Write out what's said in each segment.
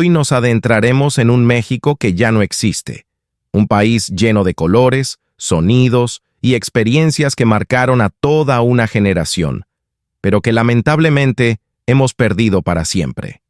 hoy nos adentraremos en un México que ya no existe, un país lleno de colores, sonidos y experiencias que marcaron a toda una generación, pero que lamentablemente hemos perdido para siempre.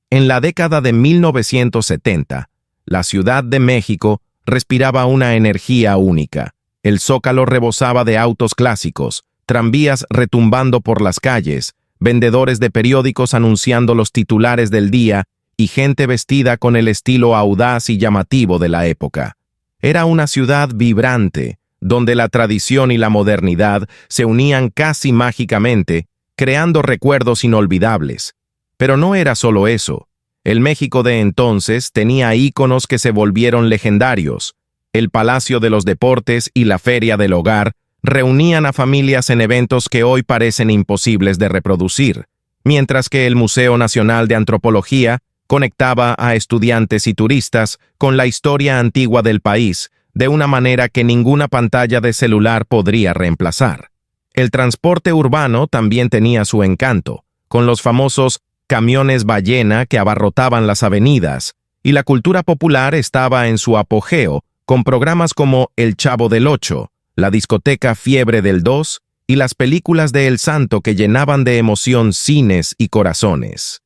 En la década de 1970, la Ciudad de México respiraba una energía única. El Zócalo rebosaba de autos clásicos, tranvías retumbando por las calles, vendedores de periódicos anunciando los titulares del día y gente vestida con el estilo audaz y llamativo de la época. Era una ciudad vibrante, donde la tradición y la modernidad se unían casi mágicamente, creando recuerdos inolvidables. Pero no era solo eso. El México de entonces tenía íconos que se volvieron legendarios. El Palacio de los Deportes y la Feria del Hogar reunían a familias en eventos que hoy parecen imposibles de reproducir, mientras que el Museo Nacional de Antropología conectaba a estudiantes y turistas con la historia antigua del país de una manera que ninguna pantalla de celular podría reemplazar. El transporte urbano también tenía su encanto, con los famosos camiones ballena que abarrotaban las avenidas, y la cultura popular estaba en su apogeo, con programas como El Chavo del Ocho, la discoteca Fiebre del 2 y las películas de El Santo que llenaban de emoción cines y corazones.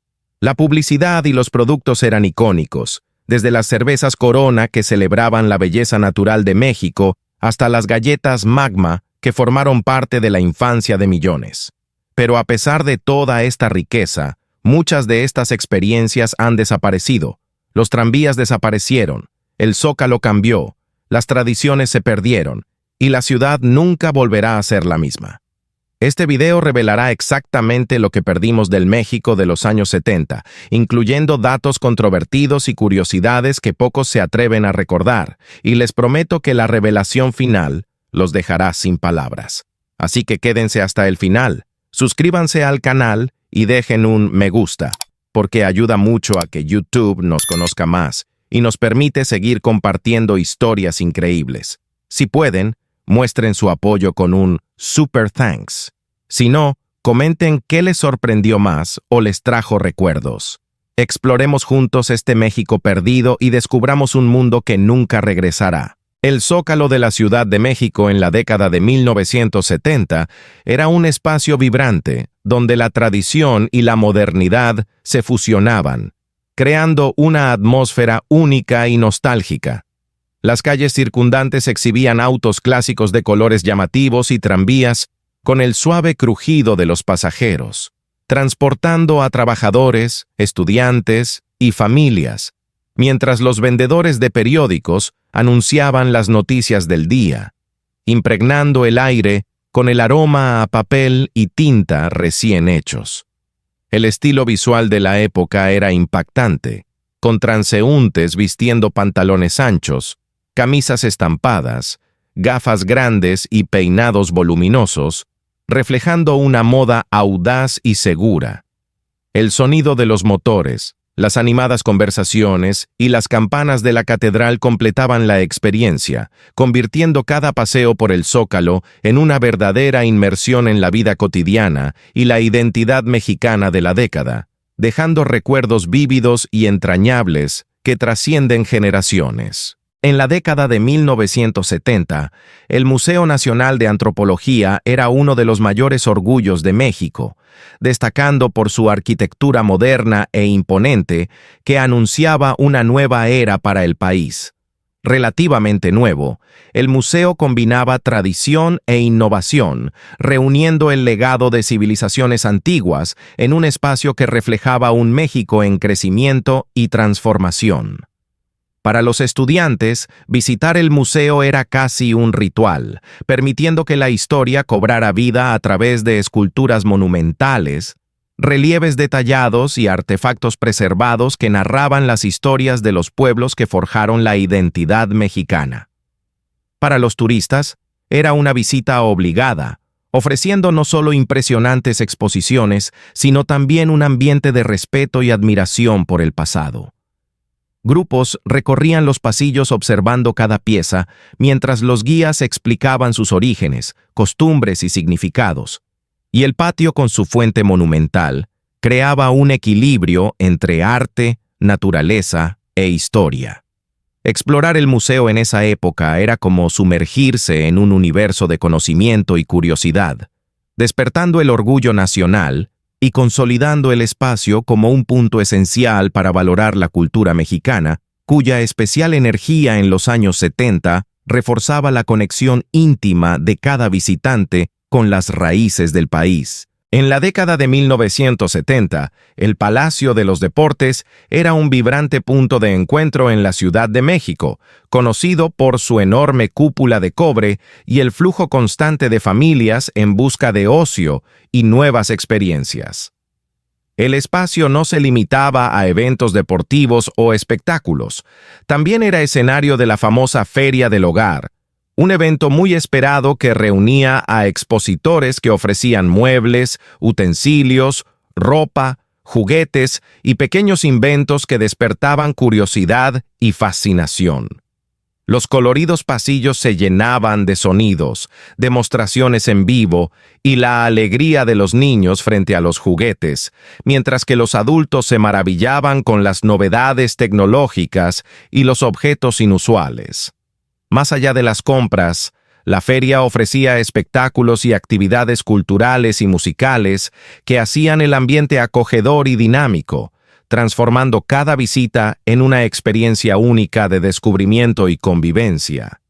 La publicidad y los productos eran icónicos, desde las cervezas Corona que celebraban la belleza natural de México hasta las galletas Magma que formaron parte de la infancia de millones. Pero a pesar de toda esta riqueza, muchas de estas experiencias han desaparecido. Los tranvías desaparecieron, el Zócalo cambió, las tradiciones se perdieron, y la ciudad nunca volverá a ser la misma. Este video revelará exactamente lo que perdimos del México de los años 70, incluyendo datos controvertidos y curiosidades que pocos se atreven a recordar, y les prometo que la revelación final los dejará sin palabras. Así que quédense hasta el final, suscríbanse al canal y dejen un me gusta, porque ayuda mucho a que YouTube nos conozca más y nos permite seguir compartiendo historias increíbles. Si pueden, muestren su apoyo con un super thanks. Si no, comenten qué les sorprendió más o les trajo recuerdos. Exploremos juntos este México perdido y descubramos un mundo que nunca regresará. El Zócalo de la Ciudad de México en la década de 1970 era un espacio vibrante donde la tradición y la modernidad se fusionaban, creando una atmósfera única y nostálgica. Las calles circundantes exhibían autos clásicos de colores llamativos y tranvías con el suave crujido de los pasajeros, transportando a trabajadores, estudiantes y familias, mientras los vendedores de periódicos anunciaban las noticias del día, impregnando el aire con el aroma a papel y tinta recién hechos. El estilo visual de la época era impactante, con transeúntes vistiendo pantalones anchos, camisas estampadas, gafas grandes y peinados voluminosos, reflejando una moda audaz y segura. El sonido de los motores, las animadas conversaciones y las campanas de la catedral completaban la experiencia, convirtiendo cada paseo por el Zócalo en una verdadera inmersión en la vida cotidiana y la identidad mexicana de la década, dejando recuerdos vívidos y entrañables que trascienden generaciones. En la década de 1970, el Museo Nacional de Antropología era uno de los mayores orgullos de México, destacando por su arquitectura moderna e imponente que anunciaba una nueva era para el país. Relativamente nuevo, el museo combinaba tradición e innovación, reuniendo el legado de civilizaciones antiguas en un espacio que reflejaba un México en crecimiento y transformación. Para los estudiantes, visitar el museo era casi un ritual, permitiendo que la historia cobrara vida a través de esculturas monumentales, relieves detallados y artefactos preservados que narraban las historias de los pueblos que forjaron la identidad mexicana. Para los turistas, era una visita obligada, ofreciendo no solo impresionantes exposiciones, sino también un ambiente de respeto y admiración por el pasado. Grupos recorrían los pasillos observando cada pieza, mientras los guías explicaban sus orígenes, costumbres y significados. Y el patio con su fuente monumental creaba un equilibrio entre arte, naturaleza e historia. Explorar el museo en esa época era como sumergirse en un universo de conocimiento y curiosidad, despertando el orgullo nacional y consolidando el espacio como un punto esencial para valorar la cultura mexicana, cuya especial energía en los años 70 reforzaba la conexión íntima de cada visitante con las raíces del país. En la década de 1970, el Palacio de los Deportes era un vibrante punto de encuentro en la Ciudad de México, conocido por su enorme cúpula de cobre y el flujo constante de familias en busca de ocio y nuevas experiencias. El espacio no se limitaba a eventos deportivos o espectáculos, también era escenario de la famosa Feria del Hogar, un evento muy esperado que reunía a expositores que ofrecían muebles, utensilios, ropa, juguetes y pequeños inventos que despertaban curiosidad y fascinación. Los coloridos pasillos se llenaban de sonidos, demostraciones en vivo y la alegría de los niños frente a los juguetes, mientras que los adultos se maravillaban con las novedades tecnológicas y los objetos inusuales. Más allá de las compras, la feria ofrecía espectáculos y actividades culturales y musicales que hacían el ambiente acogedor y dinámico, transformando cada visita en una experiencia única de descubrimiento y convivencia.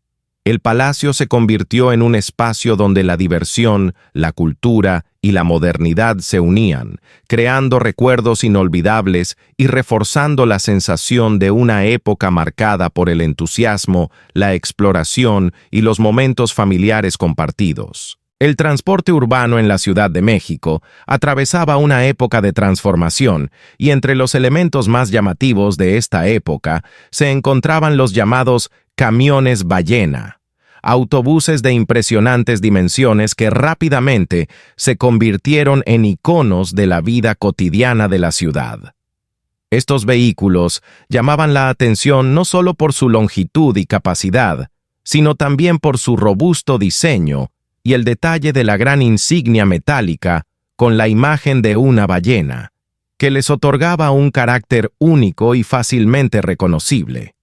El palacio se convirtió en un espacio donde la diversión, la cultura y la modernidad se unían, creando recuerdos inolvidables y reforzando la sensación de una época marcada por el entusiasmo, la exploración y los momentos familiares compartidos. El transporte urbano en la Ciudad de México atravesaba una época de transformación y entre los elementos más llamativos de esta época se encontraban los llamados camiones ballena, autobuses de impresionantes dimensiones que rápidamente se convirtieron en iconos de la vida cotidiana de la ciudad. Estos vehículos llamaban la atención no solo por su longitud y capacidad, sino también por su robusto diseño y el detalle de la gran insignia metálica con la imagen de una ballena, que les otorgaba un carácter único y fácilmente reconocible.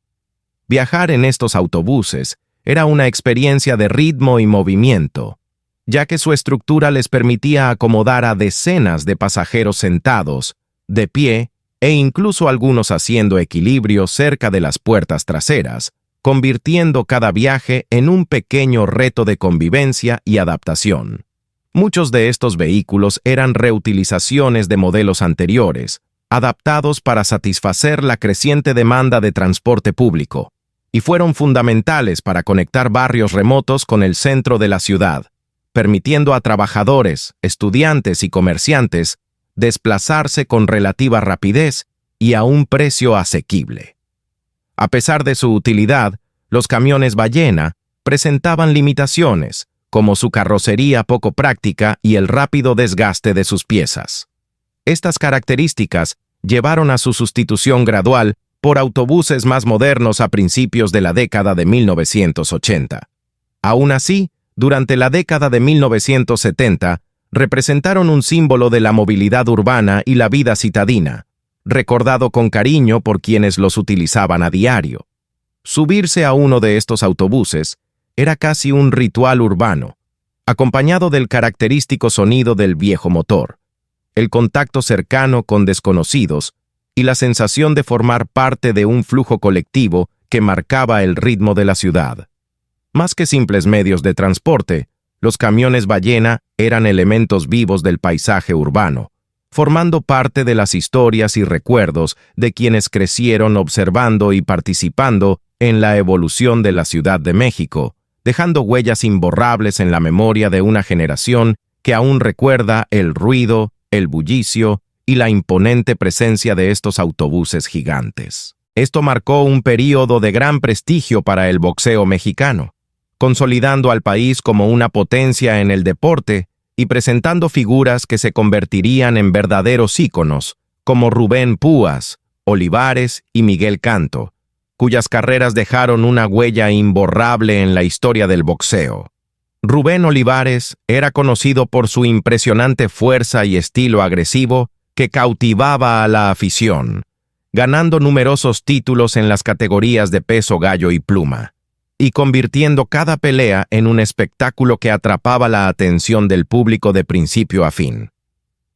Viajar en estos autobuses era una experiencia de ritmo y movimiento, ya que su estructura les permitía acomodar a decenas de pasajeros sentados, de pie e incluso algunos haciendo equilibrio cerca de las puertas traseras, convirtiendo cada viaje en un pequeño reto de convivencia y adaptación. Muchos de estos vehículos eran reutilizaciones de modelos anteriores, adaptados para satisfacer la creciente demanda de transporte público, y fueron fundamentales para conectar barrios remotos con el centro de la ciudad, permitiendo a trabajadores, estudiantes y comerciantes desplazarse con relativa rapidez y a un precio asequible. A pesar de su utilidad, los camiones ballena presentaban limitaciones, como su carrocería poco práctica y el rápido desgaste de sus piezas. Estas características llevaron a su sustitución gradual por autobuses más modernos a principios de la década de 1980. Aún así, durante la década de 1970, representaron un símbolo de la movilidad urbana y la vida citadina, recordado con cariño por quienes los utilizaban a diario. Subirse a uno de estos autobuses era casi un ritual urbano, acompañado del característico sonido del viejo motor, el contacto cercano con desconocidos y la sensación de formar parte de un flujo colectivo que marcaba el ritmo de la ciudad. Más que simples medios de transporte, los camiones ballena eran elementos vivos del paisaje urbano, formando parte de las historias y recuerdos de quienes crecieron observando y participando en la evolución de la Ciudad de México, dejando huellas imborrables en la memoria de una generación que aún recuerda el ruido, el bullicio y la imponente presencia de estos autobuses gigantes. Esto marcó un período de gran prestigio para el boxeo mexicano, consolidando al país como una potencia en el deporte y presentando figuras que se convertirían en verdaderos íconos, como Rubén Púas, Olivares y Miguel Canto, cuyas carreras dejaron una huella imborrable en la historia del boxeo. Rubén Olivares era conocido por su impresionante fuerza y estilo agresivo que cautivaba a la afición, ganando numerosos títulos en las categorías de peso gallo y pluma, y convirtiendo cada pelea en un espectáculo que atrapaba la atención del público de principio a fin.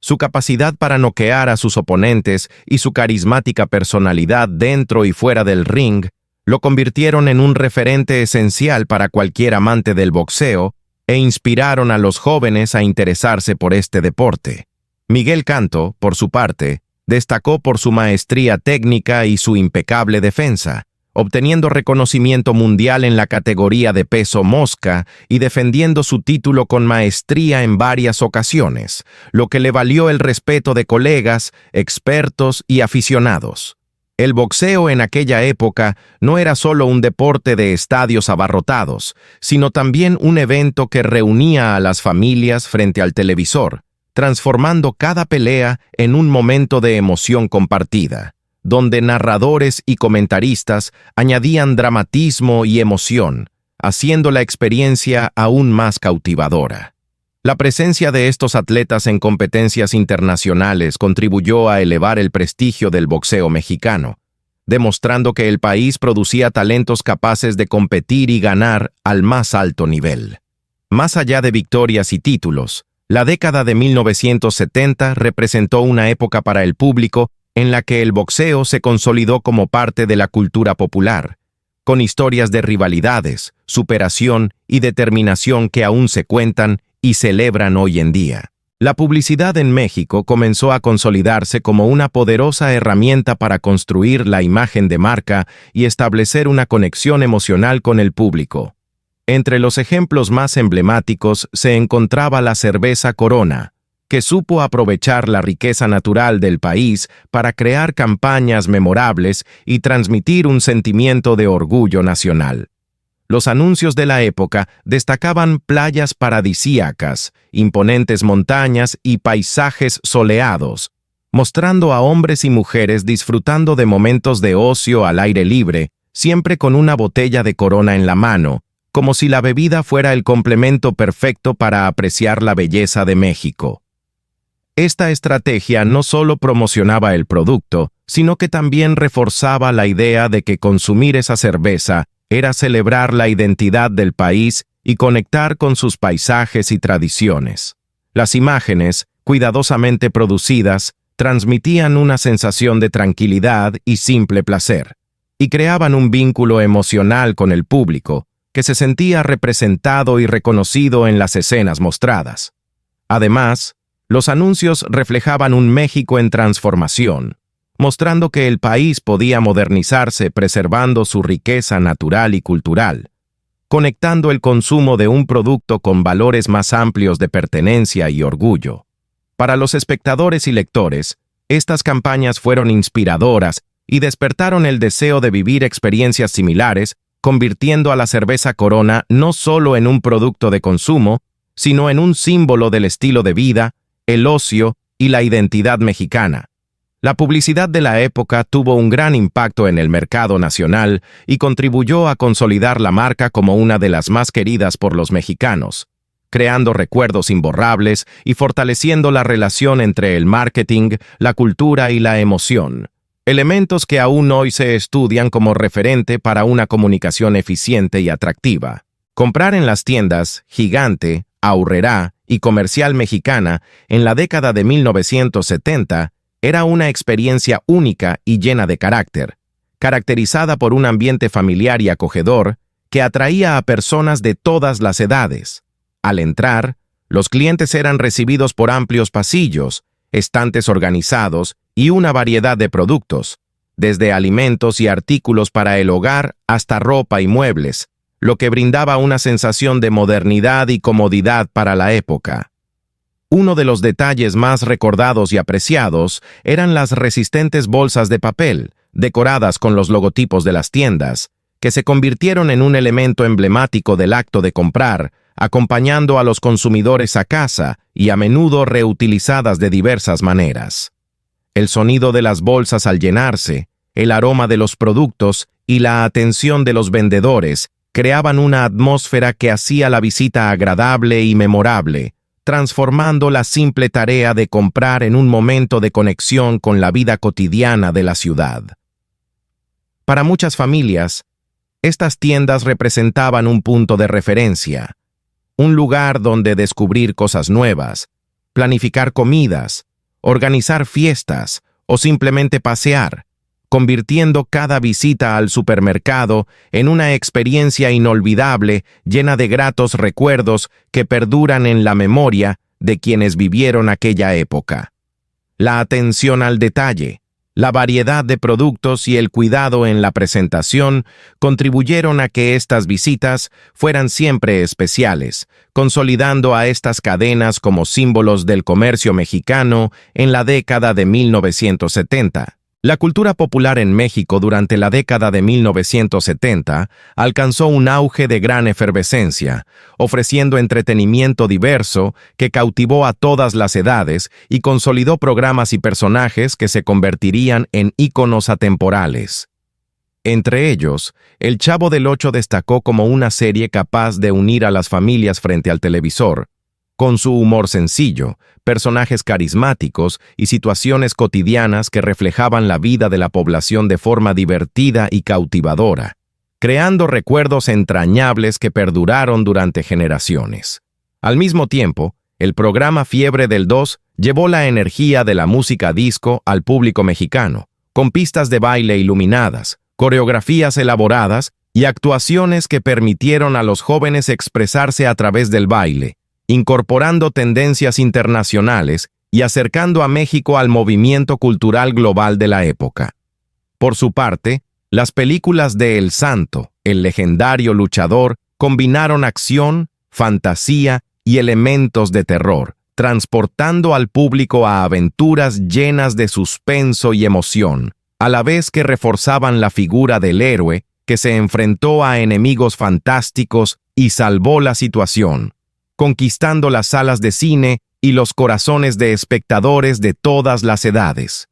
Su capacidad para noquear a sus oponentes y su carismática personalidad dentro y fuera del ring lo convirtieron en un referente esencial para cualquier amante del boxeo e inspiraron a los jóvenes a interesarse por este deporte. Miguel Canto, por su parte, destacó por su maestría técnica y su impecable defensa, obteniendo reconocimiento mundial en la categoría de peso mosca y defendiendo su título con maestría en varias ocasiones, lo que le valió el respeto de colegas, expertos y aficionados. El boxeo en aquella época no era solo un deporte de estadios abarrotados, sino también un evento que reunía a las familias frente al televisor, transformando cada pelea en un momento de emoción compartida, donde narradores y comentaristas añadían dramatismo y emoción, haciendo la experiencia aún más cautivadora. La presencia de estos atletas en competencias internacionales contribuyó a elevar el prestigio del boxeo mexicano, demostrando que el país producía talentos capaces de competir y ganar al más alto nivel. Más allá de victorias y títulos, la década de 1970 representó una época para el público en la que el boxeo se consolidó como parte de la cultura popular, con historias de rivalidades, superación y determinación que aún se cuentan y celebran hoy en día. La publicidad en México comenzó a consolidarse como una poderosa herramienta para construir la imagen de marca y establecer una conexión emocional con el público. Entre los ejemplos más emblemáticos se encontraba la cerveza Corona, que supo aprovechar la riqueza natural del país para crear campañas memorables y transmitir un sentimiento de orgullo nacional. Los anuncios de la época destacaban playas paradisíacas, imponentes montañas y paisajes soleados, mostrando a hombres y mujeres disfrutando de momentos de ocio al aire libre, siempre con una botella de Corona en la mano, como si la bebida fuera el complemento perfecto para apreciar la belleza de México. Esta estrategia no solo promocionaba el producto, sino que también reforzaba la idea de que consumir esa cerveza era celebrar la identidad del país y conectar con sus paisajes y tradiciones. Las imágenes, cuidadosamente producidas, transmitían una sensación de tranquilidad y simple placer, y creaban un vínculo emocional con el público, que se sentía representado y reconocido en las escenas mostradas. Además, los anuncios reflejaban un México en transformación, mostrando que el país podía modernizarse preservando su riqueza natural y cultural, conectando el consumo de un producto con valores más amplios de pertenencia y orgullo. Para los espectadores y lectores, estas campañas fueron inspiradoras y despertaron el deseo de vivir experiencias similares, convirtiendo a la cerveza Corona no solo en un producto de consumo, sino en un símbolo del estilo de vida, el ocio y la identidad mexicana. La publicidad de la época tuvo un gran impacto en el mercado nacional y contribuyó a consolidar la marca como una de las más queridas por los mexicanos, creando recuerdos imborrables y fortaleciendo la relación entre el marketing, la cultura y la emoción, elementos que aún hoy se estudian como referente para una comunicación eficiente y atractiva. Comprar en las tiendas Gigante, Aurrerá y Comercial Mexicana en la década de 1970 era una experiencia única y llena de carácter, caracterizada por un ambiente familiar y acogedor que atraía a personas de todas las edades. Al entrar, los clientes eran recibidos por amplios pasillos, estantes organizados y una variedad de productos, desde alimentos y artículos para el hogar hasta ropa y muebles, lo que brindaba una sensación de modernidad y comodidad para la época. Uno de los detalles más recordados y apreciados eran las resistentes bolsas de papel, decoradas con los logotipos de las tiendas, que se convirtieron en un elemento emblemático del acto de comprar, acompañando a los consumidores a casa y a menudo reutilizadas de diversas maneras. El sonido de las bolsas al llenarse, el aroma de los productos y la atención de los vendedores creaban una atmósfera que hacía la visita agradable y memorable, transformando la simple tarea de comprar en un momento de conexión con la vida cotidiana de la ciudad. Para muchas familias, estas tiendas representaban un punto de referencia, un lugar donde descubrir cosas nuevas, planificar comidas, organizar fiestas o simplemente pasear, convirtiendo cada visita al supermercado en una experiencia inolvidable llena de gratos recuerdos que perduran en la memoria de quienes vivieron aquella época. La atención al detalle, la variedad de productos y el cuidado en la presentación contribuyeron a que estas visitas fueran siempre especiales, consolidando a estas cadenas como símbolos del comercio mexicano en la década de 1970. La cultura popular en México durante la década de 1970 alcanzó un auge de gran efervescencia, ofreciendo entretenimiento diverso que cautivó a todas las edades y consolidó programas y personajes que se convertirían en íconos atemporales. Entre ellos, El Chavo del Ocho destacó como una serie capaz de unir a las familias frente al televisor, con su humor sencillo, personajes carismáticos y situaciones cotidianas que reflejaban la vida de la población de forma divertida y cautivadora, creando recuerdos entrañables que perduraron durante generaciones. Al mismo tiempo, el programa Fiebre del 2 llevó la energía de la música disco al público mexicano, con pistas de baile iluminadas, coreografías elaboradas y actuaciones que permitieron a los jóvenes expresarse a través del baile, incorporando tendencias internacionales y acercando a México al movimiento cultural global de la época. Por su parte, las películas de El Santo, el legendario luchador, combinaron acción, fantasía y elementos de terror, transportando al público a aventuras llenas de suspenso y emoción, a la vez que reforzaban la figura del héroe que se enfrentó a enemigos fantásticos y salvó la situación, conquistando las salas de cine y los corazones de espectadores de todas las edades.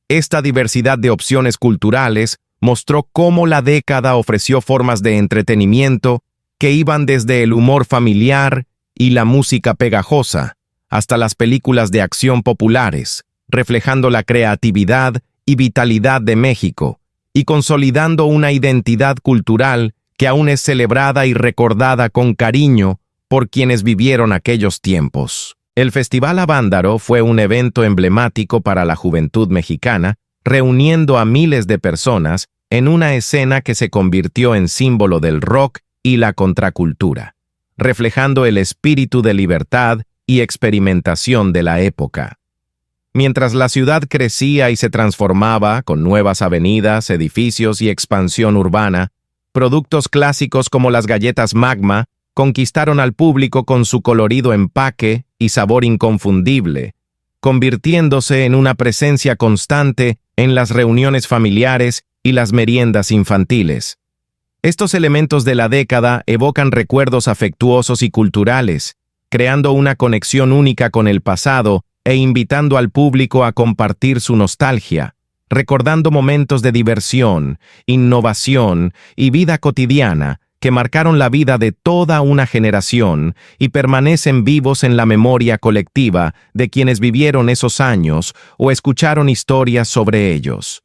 Esta diversidad de opciones culturales mostró cómo la década ofreció formas de entretenimiento que iban desde el humor familiar y la música pegajosa hasta las películas de acción populares, reflejando la creatividad y vitalidad de México y consolidando una identidad cultural que aún es celebrada y recordada con cariño por quienes vivieron aquellos tiempos. El Festival Avándaro fue un evento emblemático para la juventud mexicana, reuniendo a miles de personas en una escena que se convirtió en símbolo del rock y la contracultura, reflejando el espíritu de libertad y experimentación de la época. Mientras la ciudad crecía y se transformaba con nuevas avenidas, edificios y expansión urbana, productos clásicos como las galletas Magma conquistaron al público con su colorido empaque y sabor inconfundible, convirtiéndose en una presencia constante en las reuniones familiares y las meriendas infantiles. Estos elementos de la década evocan recuerdos afectuosos y culturales, creando una conexión única con el pasado e invitando al público a compartir su nostalgia, recordando momentos de diversión, innovación y vida cotidiana que marcaron la vida de toda una generación y permanecen vivos en la memoria colectiva de quienes vivieron esos años o escucharon historias sobre ellos.